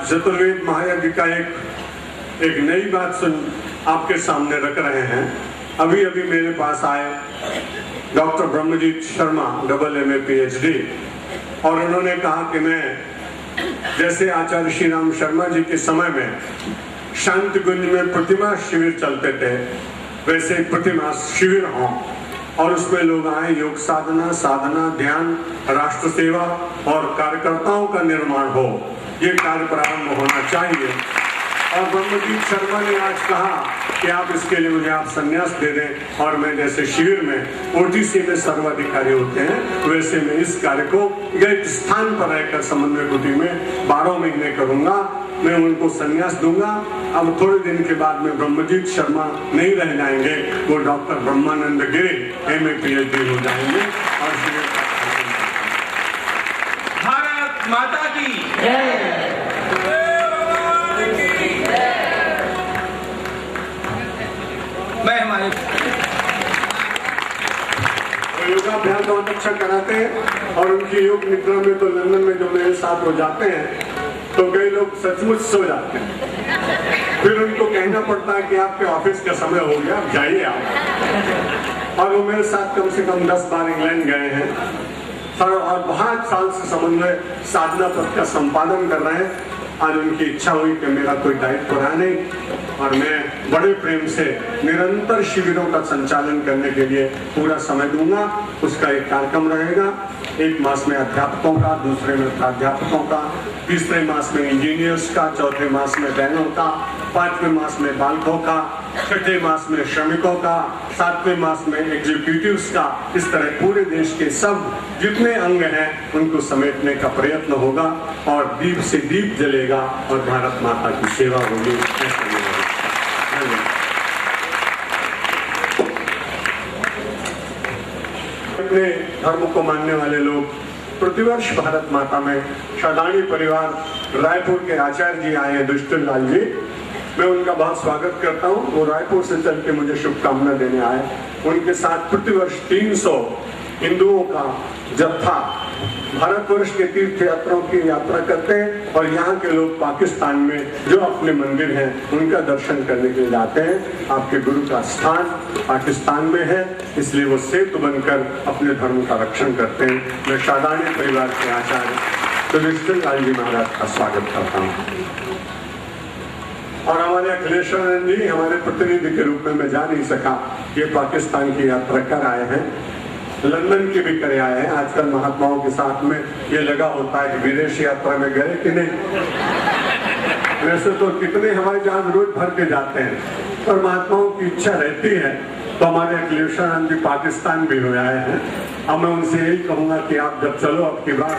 चतुर्वेद महायज्ञ का एक नई बात आपके सामने रख रहे हैं। अभी अभी मेरे पास आए doctor Brahmjeet Sharma, AA PhD, और उन्होंने कहा कि मैं जैसे आचार्य श्री राम शर्मा जी के समय में शांति कुंज में प्रतिमा शिविर चलते थे, वैसे प्रतिमा शिविर हों और उसमें लोग आए, योग साधना, ध्यान, राष्ट्र सेवा और कार्यकर्ताओं का निर्माण हो, ये कार्य प्रारंभ होना चाहिए। और ब्रह्मजीत शर्मा ने आज कहा कि आप इसके लिए मुझे आप संन्यास दे दें और मैं जैसे शिविर में OTC में सर्वाधिकारी होते हैं वैसे मैं इस कार्य को एक स्थान पर रहकर समन्वय कुटी में 12 महीने करूंगा, मैं उनको संन्यास दूंगा। अब थोड़े दिन के बाद में ब्रह्मजीत शर्मा नहीं रह जाएंगे, वो डॉक्टर ब्रह्मानंद गिरी MA PhD हो जाएंगे। और भारत माता की जय। मैं हमारे योगाभ्यास बहुत अच्छा कराते हैं और उनकी योग निद्रा में तो लंदन में जो मेरे साथ हो जाते हैं तो कई लोग सचमुच सो जाते हैं, फिर उनको कहना पड़ता है कि आपके ऑफिस का समय हो गया, आप जाइए आप। और वो मेरे साथ कम से कम 10 बार इंग्लैंड गए हैं और बहुत साल से समन्वय साधना पद का संपादन कर रहे हैं। आज उनकी इच्छा हुई कि मेरा कोई दायित्व रहा नहीं और मैं बड़े प्रेम से निरंतर शिविरों का संचालन करने के लिए पूरा समय दूंगा। उसका एक कार्यक्रम रहेगा, 1 मास में अध्यापकों का, दूसरे में प्राध्यापकों का, तीसरे मास में इंजीनियर्स का, चौथे मास में बहनों का, 5वें मास में बालकों का, 6ठे मास में श्रमिकों का, 7वें मास में एग्जीक्यूटिव्स का। इस तरह पूरे देश के सब जितने अंग हैं उनको समेटने का प्रयत्न होगा और दीप से दीप जलेगा और भारत माता की सेवा होगी। अपने धर्म को मानने वाले लोग प्रतिवर्ष भारत माता में शादानी परिवार रायपुर के आचार्य जी आए हैं, दुष्टन लाल जी, मैं उनका बहुत स्वागत करता हूं। वो रायपुर से चल के मुझे शुभकामना देने आए। उनके साथ प्रतिवर्ष 300 हिंदुओं का जत्था भारतवर्ष के तीर्थ यात्राओं की यात्रा करते हैं और यहाँ के लोग पाकिस्तान में जो अपने मंदिर हैं उनका दर्शन करने के लिए जाते हैं। आपके गुरु का स्थान पाकिस्तान में है, इसलिए वो सेतु बनकर अपने धर्म का रक्षण करते हैं। मैं शादानी परिवार के आचार्य दुष्टन लाल जी महाराज का स्वागत करता हूँ। और हमारे अखिलेश्वर जी हमारे प्रतिनिधि के रूप में मैं जा नहीं सका, ये पाकिस्तान की यात्रा कर आए हैं, लंदन की भी करे आए हैं। आजकल महात्माओं के साथ में ये लगा होता है कि विदेश यात्रा में गए कि नहीं। वैसे तो कितने हवाई जहाज रोज भर के जाते हैं, पर महात्माओं की इच्छा रहती है तो हमारे अखिलेश्वर जी पाकिस्तान भी हो आए हैं। अब मैं उनसे यही कहूंगा कि आप जब चलो अब की बार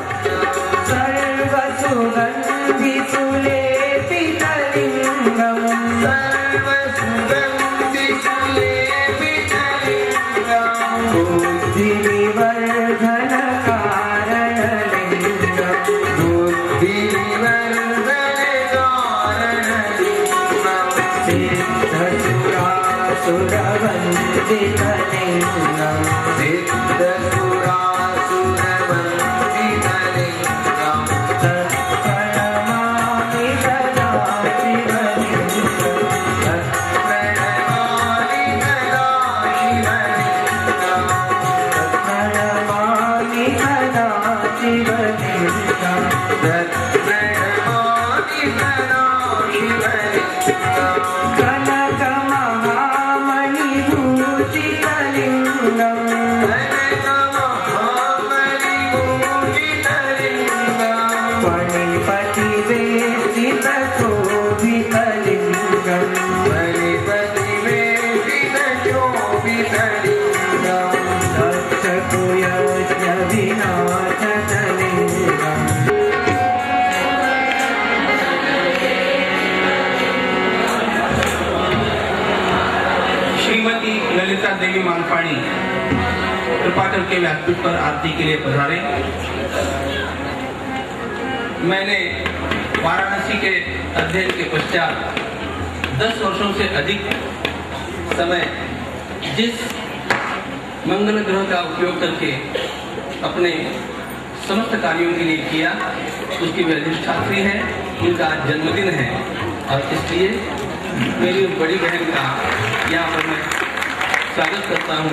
देवी मानपाणी कृपा करके व्यासपीठ पर आरती के लिए पधारे। मैंने वाराणसी के अध्ययन के पश्चात 10 वर्षों से अधिक समय जिस मंगल ग्रह का उपयोग करके अपने समस्त कार्यों के लिए किया, उसकी वह अधिष्ठात्री है। इनका आज जन्मदिन है और इसलिए मेरी बड़ी बहन का यहाँ पर मैं स्वागत करता हूँ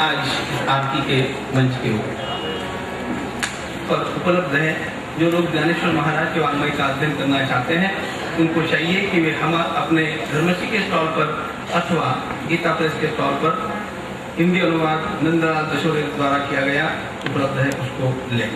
आज इस आरती के मंच के ऊपर उपलब्ध है। जो लोग ज्ञानेश्वर महाराज के वाङ्मय का अध्ययन करना चाहते हैं उनको चाहिए कि वे हम अपने धर्मसी के स्टॉल पर अथवा गीता प्रेस के स्टॉल पर हिंदी अनुवाद नंदलाल दशोरे द्वारा किया गया उपलब्ध है, उसको लें।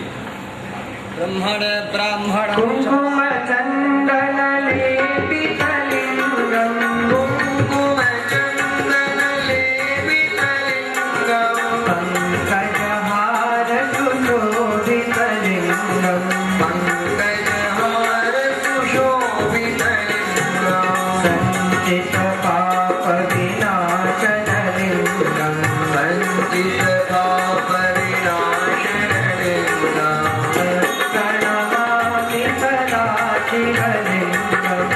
ब्रह्मण ब्राह्मण कुंकुम चंदन लेपितलिंगम कुंकुम चंदन लेपितलिंगम पंकजहार सुशोभितलिंगम पंकजहार सुशोभितलिंगम संचित पाप विनाशनलिंगम संचित पाप विनाशनलिंगम प्रणमामि सदाशिवलिंगम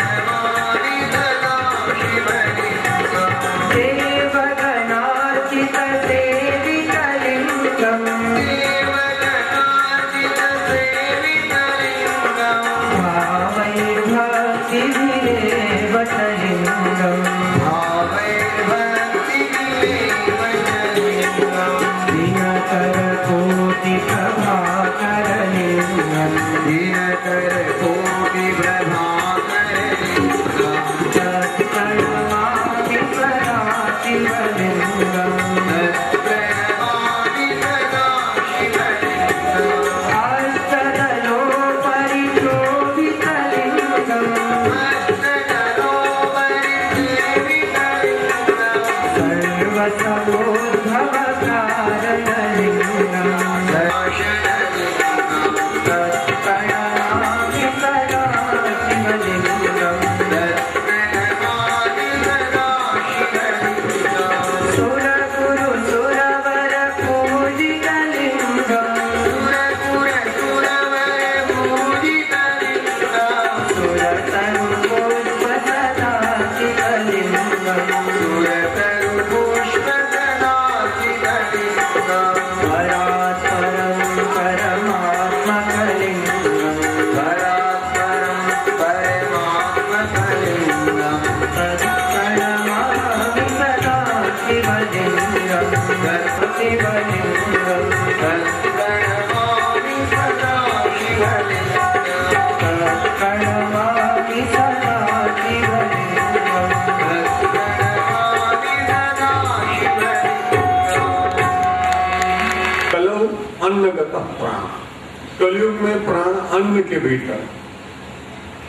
प्रणमामि सदाशिवलिंगम देवगणार्चित सेवितलिंगम देवगणार्चित सेवितलिंगम भावैर्भक्तिभिरेवतलिंगम भावैर्भक्तिविलेवतलिंगम दिनकरकोटिप्रभाकरलिंगम दिनकरकोटिप्रभाकरलिंगम तत्प्रणमामि सदाशिवलिंगम तत्प्रणमामि सदाशिवलिंगम हस्तदलोपरिशोभितलिंगम सर्वसमोद्भवकारणलिंगम तत्प्रणमामि सदाशिवलिंगम सुरगुरु सुरवर पूजितलिंगम सुरतरुपुष्पसदाशिवलिंगम परात्परं परमात्मकलिंगम तत्प्रणमामि सदाशिवलिंगम शिवलिंगम तत्प्रणमामि सदाशिवलिंगम कलौ अन्नगत प्राण। कलयुग में प्राण अन्न के भीतर।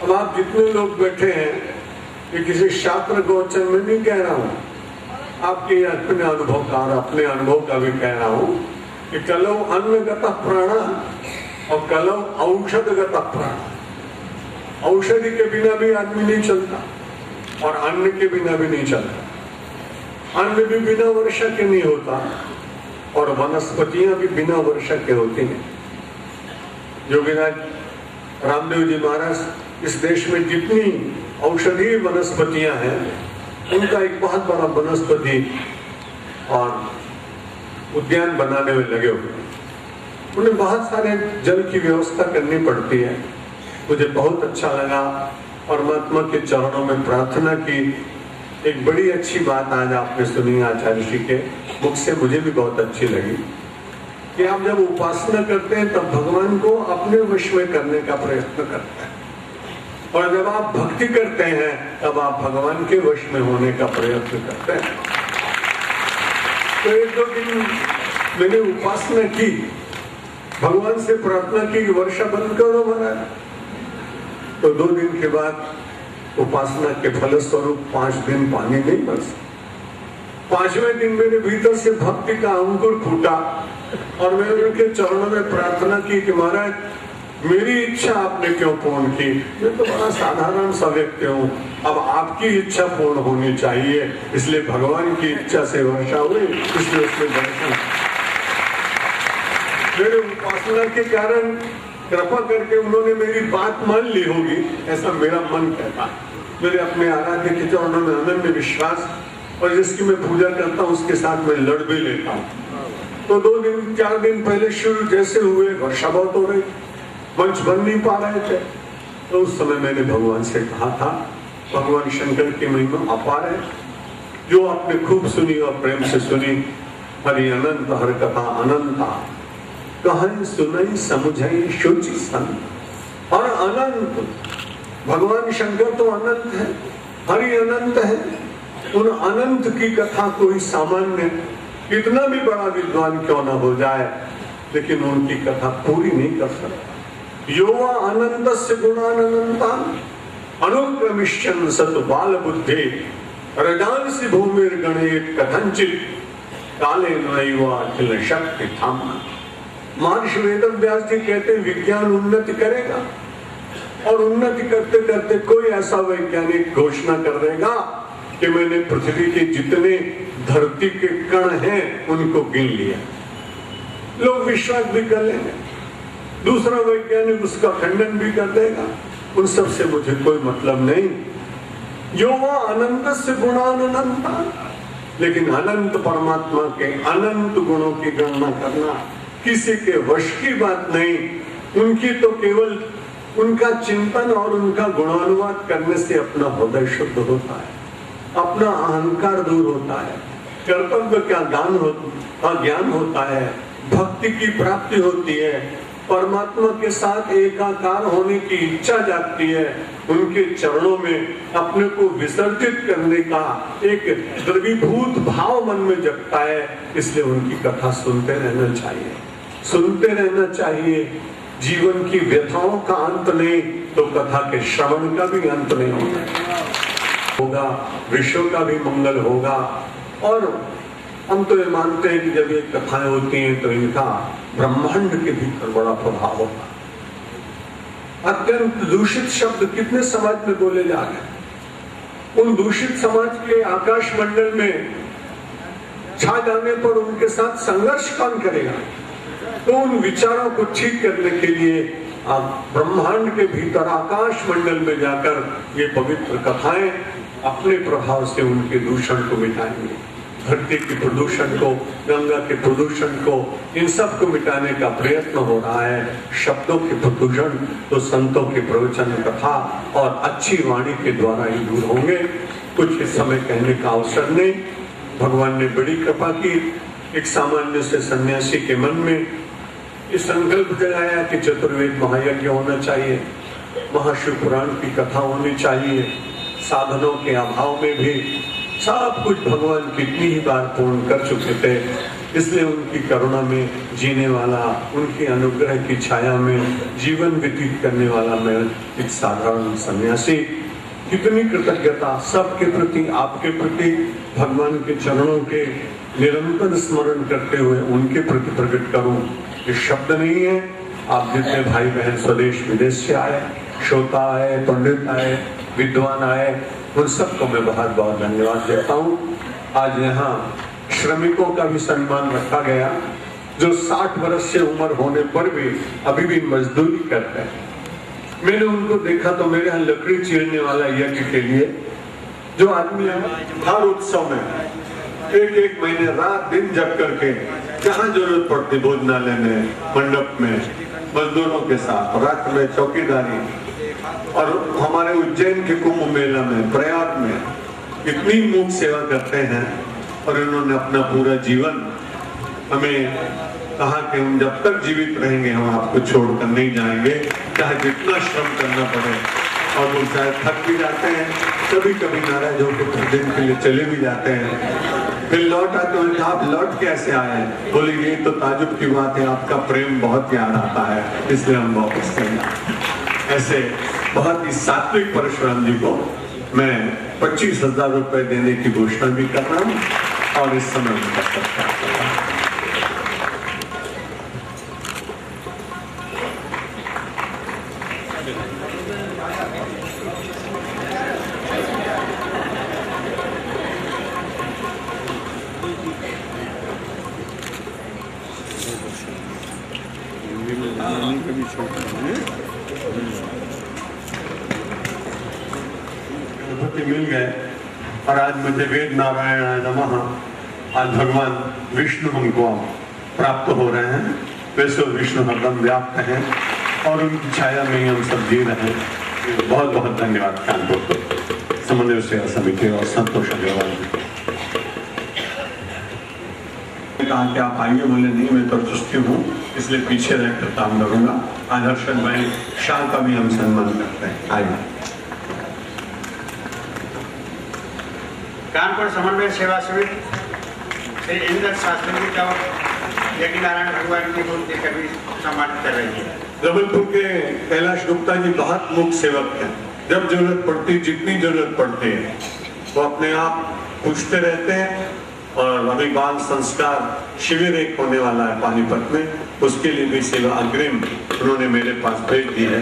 अब आप जितने लोग बैठे हैं ये किसी शास्त्र को वचन में नहीं कह रहा हूं, आपके अपने अनुभव का और अपने अनुभव का भी कह रहा हूं कि कलौ अन्नगत प्राण और कलौ औषधगत प्राण। औषधि के बिना भी आदमी नहीं चलता और अन्न के बिना भी नहीं चलता। अन्न भी बिना वर्षा के नहीं होता और वनस्पतियां भी बिना वर्षा के होती हैं। योगीराज रामदेव जी महाराज इस देश में जितनी औषधीय वनस्पतियां हैं उनका एक बहुत बड़ा वनस्पति और उद्यान बनाने में लगे हुए हैं। उन्हें बहुत सारे जल की व्यवस्था करनी पड़ती है। मुझे बहुत अच्छा लगा, परमात्मा के चरणों में प्रार्थना की। एक बड़ी अच्छी बात आज आपने सुनी आचार्य जी के मुख से, मुझे भी बहुत अच्छी लगी कि आप जब उपासना करते हैं तब भगवान को अपने वश में करने का प्रयत्न करते हैं और जब आप भक्ति करते हैं तब आप भगवान के वश में होने का प्रयत्न करते हैं। तो एक दो दिन मैंने उपासना की, भगवान से प्रार्थना की कि वर्षा बंद करो महाराज। तो 2 दिन के बाद उपासना के फलस्वरूप 5 दिन पानी नहीं बरसा। 5वें दिन मेरे भीतर से भक्ति का अंकुर फूटा और मैंने उनके चरणों में प्रार्थना की कि महाराज मेरी इच्छा आपने क्यों पूर्ण की? मैं तो बड़ा साधारण सा व्यक्ति हूँ, अब आपकी इच्छा पूर्ण होनी चाहिए, इसलिए भगवान की इच्छा से वर्षा हुई, इसलिए उसमें दर्शन। मेरे उपासना के कारण कृपा करके उन्होंने मेरी बात मान ली होगी, ऐसा मेरा मन कहता। मेरे अपने आराध्य के चरणों में अनन्य विश्वास और जिसकी मैं पूजा करता हूँ उसके साथ मैं लड़ भी लेता हूँ। तो 2 दिन 4 दिन पहले शुरू जैसे हुए वर्षा बहुत हो रही, मंच बन नहीं पा रहे थे। तो उस समय मैंने भगवान से कहा था, भगवान शंकर की महिमा अपार है, जो आपने खूब सुनी और प्रेम से सुनी। हरि अनंत हर कथा अनंता, कहानी सुनाई समुझाई सोची संत। और अनंत भगवान शंकर तो अनंत है, हरि अनंत है। उन अनंत की कथा कोई सामान्य कितना भी बड़ा विद्वान क्यों ना हो जाए, लेकिन उनकी कथा पूरी नहीं कर सकता। योवा अनंतस्य गुणानंतान अनुक्रमिष्यन् सत बाल बुद्धे रजांसि भूमिर गणेत कथंचित काले नैवा अखिल शक्ति थामा। महर्षि वेदव्यास जी कहते विज्ञान उन्नति करेगा और उन्नति करते करते कोई ऐसा वैज्ञानिक घोषणा कर देगा कि मैंने पृथ्वी के जितने धरती के कण हैं उनको गिन लिया। लोग विश्वास भी कर लेंगे, दूसरा वैज्ञानिक उसका खंडन भी कर देगा। उन सब से मुझे कोई मतलब नहीं। यो वह अनंत से गुणानंता, लेकिन अनंत परमात्मा के अनंत गुणों की गणना करना किसी के वश की बात नहीं। उनकी तो केवल उनका चिंतन और उनका गुणानुवाद करने से अपना हृदय शुद्ध होता है, अपना अहंकार दूर होता है, कर्तव्य का ज्ञान होता है, भक्ति की प्राप्ति होती है, परमात्मा के साथ एकाकार होने की इच्छा जागती है, उनके चरणों में अपने को विसर्जित करने का एक द्रवीभूत भाव मन में जगता है। इसलिए उनकी कथा सुनते रहना चाहिए, सुनते रहना चाहिए। जीवन की व्यथाओं का अंत नहीं तो कथा के श्रवण का भी अंत नहीं होगा, विश्व का भी मंगल होगा। और हम तो ये मानते हैं कि जब ये कथाएं होती हैं तो इनका ब्रह्मांड के भीतर बड़ा प्रभाव होगा। अत्यंत दूषित शब्द कितने समाज में बोले जा रहे हैं, उन दूषित समाज के आकाश मंडल में छा जाने पर उनके साथ संघर्ष कौन करेगा? तो उन विचारों को ठीक करने के लिए आप ब्रह्मांड के भीतर आकाश मंडल में जाकर ये पवित्र कथाएं अपने प्रभाव से उनके दूषण को मिटाएंगे। धरती के प्रदूषण को, गंगा के प्रदूषण को, इन सब को मिटाने का प्रयत्न हो रहा है। शब्दों के प्रदूषण तो संतों के प्रवचन, कथा और अच्छी वाणी के द्वारा ही दूर होंगे। कुछ इस समय कहने का अवसर नहीं। भगवान ने बड़ी कृपा की। एक सामान्य से सन्यासी के मन में इस संकल्प जगाया कि चतुर्वेद महायज्ञ होना चाहिए, महाशिव पुराण की कथा होनी चाहिए। साधनों के अभाव में भी सब कुछ भगवान कितनी ही बार पूर्ण कर चुके थे, इसलिए उनकी करुणा में जीने वाला, उनके अनुग्रह की छाया में जीवन व्यतीत करने वाला मैं एक साधारण सन्यासी, कितनी कृतज्ञता सबके प्रति, आपके प्रति, भगवान के चरणों के निरंतर स्मरण करते हुए उनके प्रति प्रकट करूं। ये शब्द नहीं है। आप जितने भाई बहन स्वदेश विदेश से आए, श्रोता आए, पंडित आए, विद्वान आए, उन सबको मैं बहुत बहुत धन्यवाद देता हूँ। आज यहाँ श्रमिकों का भी सम्मान रखा गया, जो 60 वर्ष से उम्र होने पर भी अभी भी मजदूरी करते हैं। मैंने उनको देखा तो मेरे यहाँ लकड़ी चीरने वाला यज्ञ के लिए जो आदमी हर उत्सव में एक महीने रात दिन जग करके जहाँ जरूरत पड़ती भोजनालय में, मंडप में, मजदूरों के साथ रात में चौकीदारी, और हमारे उज्जैन के कुंभ मेला में, प्रयाग में इतनी मूक सेवा करते हैं। और इन्होंने अपना पूरा जीवन हमें कहा कि हम जब तक जीवित रहेंगे हम आपको छोड़कर नहीं जाएंगे, चाहे जितना श्रम करना पड़े। और वो चाहे थक भी जाते हैं, कभी कभी नाराज होकर कुछ दिन के लिए चले भी जाते हैं, फिर लौट आते हैं। आप लौट कैसे आए? बोले ये तो ताजुब की बात है, आपका प्रेम बहुत याद आता है, इसलिए हम वापस चले। ऐसे बहुत ही सात्विक परशुराम जी को मैं 25,000 रुपए देने की घोषणा भी कर रहा हूँ और इस समय उनका सत्कार कर रहा हूँ। मिल गए और आज मुझे वेद नारायणाय नमः, आज भगवान विष्णु हमको प्राप्त हो रहे हैं। वैसे विष्णु हरदम व्याप्त हैं और उनकी छाया में ही हम सब जी रहे हैं। बहुत बहुत धन्यवाद कानपुर को समन्वय सेवा समिति और संतोष अग्रवाल जी। कहा कि आप आइए, बोले नहीं मैं तो चुस्ती हूँ इसलिए पीछे रहकर काम करूंगा। आज हर्षद भाई शाह का भी हम सम्मान करते हैं। आइए। कानपुर समन्वय सेवा समिति श्री इंद्र शास्त्री जी का यज्ञ नारायण भगवान की मूर्ति का भी सम्मानित कर रही है। जबलपुर के कैलाश गुप्ता जी बहुत मुख्य सेवक हैं। जब जरूरत पड़ती, जितनी जरूरत पड़ती है वो अपने आप पूछते रहते हैं। और अभी बाल संस्कार शिविर एक होने वाला है पानीपत में, उसके लिए भी सेवा अग्रिम उन्होंने मेरे पास भेज दी है।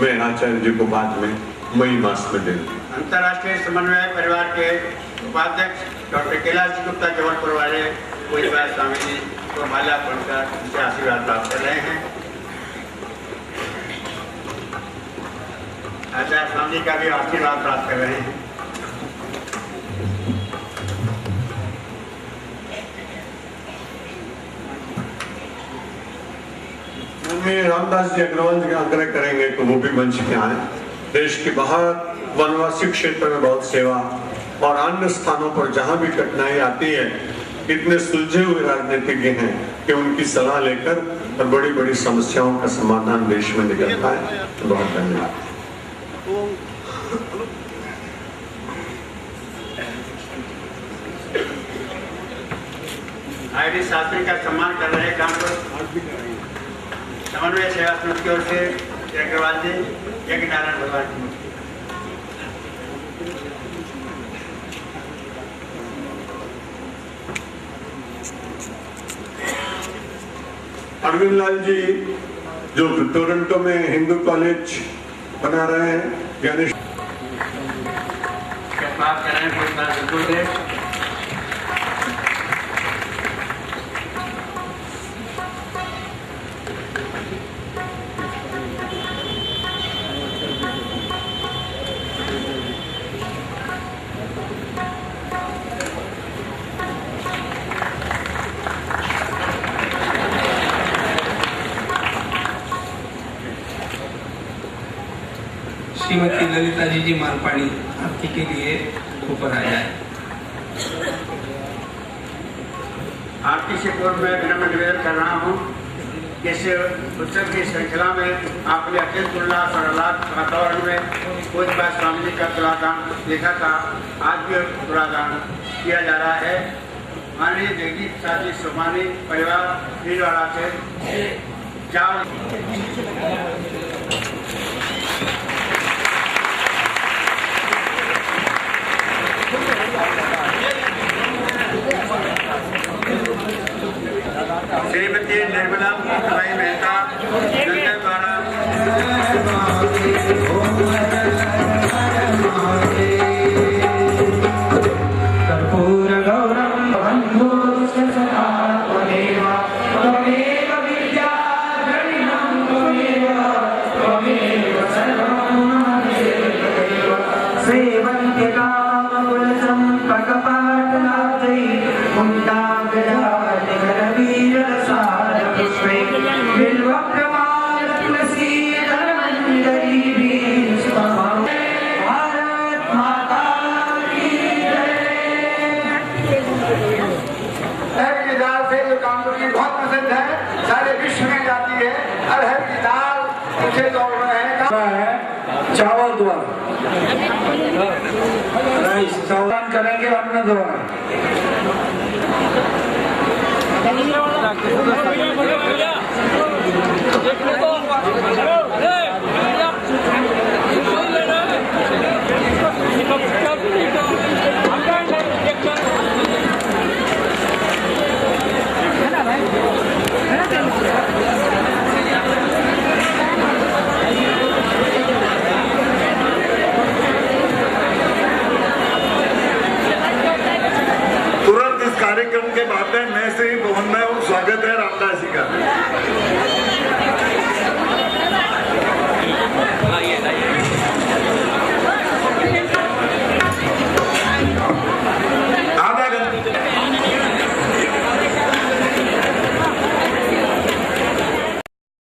मैं आचार्य जी को बाद में मई मास में दे दूँ। अंतर्राष्ट्रीय समन्वय परिवार के उपाध्यक्ष डॉक्टर कैलाश गुप्ता जबलपुर वाले पूज्य स्वामी जी को माला पढ़कर उनसे आशीर्वाद प्राप्त कर रहे हैं। आचार्य स्वामी जी का भी आशीर्वाद प्राप्त कर रहे हैं। रामदास जी अग्रवाल जी आग्रह करेंगे तो वो भी मंच पे आए। देश के बाहर वनवासी क्षेत्र में बहुत सेवा और अन्य स्थानों पर जहां भी कठिनाई आती है, इतने सुलझे हुए राजनीतिज्ञ हैं कि उनकी सलाह लेकर और बड़ी बड़ी समस्याओं का समाधान देश में निकलता है। बहुत धन्यवाद। आईडी शास्त्री का सम्मान कर रहे हैं कानपुर समन्वय सेवा समिति की ओर से अग्रवाल जी यज्ञ नारायण भगवान की मूर्ति। अरविंद लाल जी जो टोरंटो में हिंदू कॉलेज बना रहे हैं, गणेश बात कर रहे हैं श्रीमती ललिता जी मालपाणी आपके के लिए ऊपर आ जाए। आरती से पूर्व मैं विनम्र निवेदन कर रहा हूँ कि इस उत्सव की श्रृंखला में आपने अत्यंत उल्लास और आह्लाद वातावरण में पूज्य स्वामी जी का तुलादान देखा था। आज भी तुलादान किया जा रहा है। माननीय जगदीप साजी सोमानी परिवार भीलवाड़ा से श्रीमती निर्मला भाई मेहता द्वारा कर्पूर गौरम बंधु सदा त्वमेव त्वमेव विद्या द्रविणं त्वमेव सर्वं ममेव सेवन्ते कामकुलसं पकपाटलाब्धै मुण्डाग्रजानिकरवीरसारपुष्पै बिल्वप्रमाल तुलसी धर्मञ्जरी भारत माता की अरहर की दाल से जो कानपुर की बहुत पसंद है, सारे विश्व में जाती है। अरहर की दाल ऊंचे दौर में है चावल द्वारा राइस चावल करेंगे अन्न द्वारा।